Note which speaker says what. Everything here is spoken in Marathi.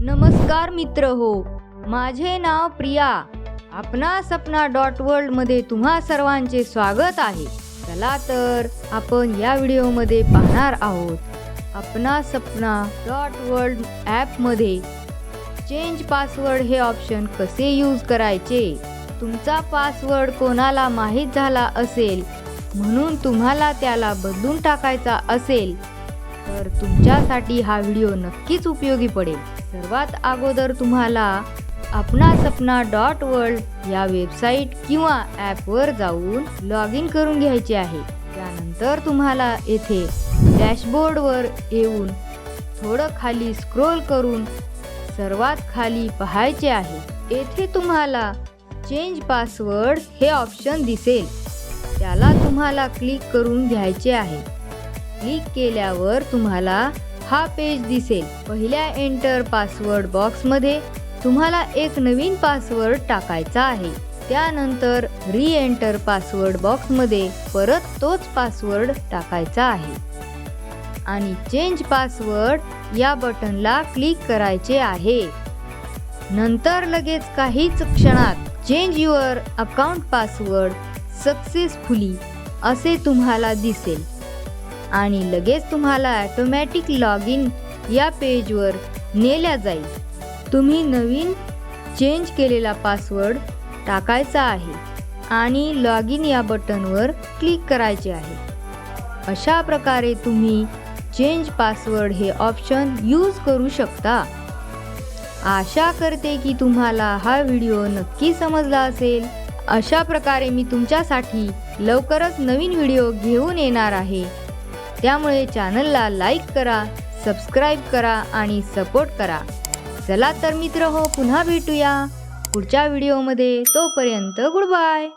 Speaker 1: नमस्कार मित्र हो, माझे नाव प्रिया. आपणा सपना .world मध्ये तुम्हा सर्वांचे स्वागत आहे. चला तर आपण या व्हिडिओमध्ये पाहणार आहोत आपणा सपना .world ॲपमध्ये चेंज पासवर्ड हे ऑप्शन कसे यूज करायचे. तुमचा पासवर्ड कोणाला माहीत झाला असेल म्हणून तुम्हाला त्याला बदलून टाकायचा असेल तर तुमच्यासाठी हा व्हिडिओ नक्कीच उपयोगी पडेल. सर्वात अगोदर तुम्हाला आपणा सपना .world या वेबसाईट किंवा ॲपवर जाऊन लॉग इन करून घ्यायचे आहे. त्यानंतर तुम्हाला येथे डॅशबोर्डवर येऊन थोडं खाली स्क्रोल करून सर्वात खाली पाहायचे आहे. येथे तुम्हाला चेंज पासवर्ड हे ऑप्शन दिसेल. त्याला तुम्हाला क्लिक करून घ्यायचे आहे. क्लिक केल्यावर तुम्हाला हा पेज दिसेल. पहिल्या एंटर पासवर्ड बॉक्समध्ये तुम्हाला एक नवीन पासवर्ड टाकायचा आहे. त्यानंतर री एंटर पासवर्ड बॉक्समध्ये परत तोच पासवर्ड टाकायचा आहे आणि चेंज पासवर्ड या बटनला क्लिक करायचे आहे. नंतर लगेच काहीच क्षणात change your account password successfully असे तुम्हाला दिसेल आणि लगेच तुम्हाला ऑटोमॅटिक लॉग इन या पेजवर नेल्या जाईल. तुम्ही नवीन चेंज केलेला पासवर्ड टाकायचा आहे आणि लॉग इन या बटनवर क्लिक करायचे आहे. अशा प्रकारे तुम्ही चेंज पासवर्ड हे ऑप्शन यूज करू शकता. आशा करते की तुम्हाला हा व्हिडिओ नक्की समजला असेल. अशा प्रकारे मी तुमच्यासाठी लवकरच नवीन व्हिडिओ घेऊन येणार आहे. त्यामुळे चॅनलला लाईक करा, सबस्क्राईब करा आणि सपोर्ट करा. चला तर मित्र हो, पुन्हा भेटूया पुढच्या व्हिडिओमध्ये. तोपर्यंत गुड बाय.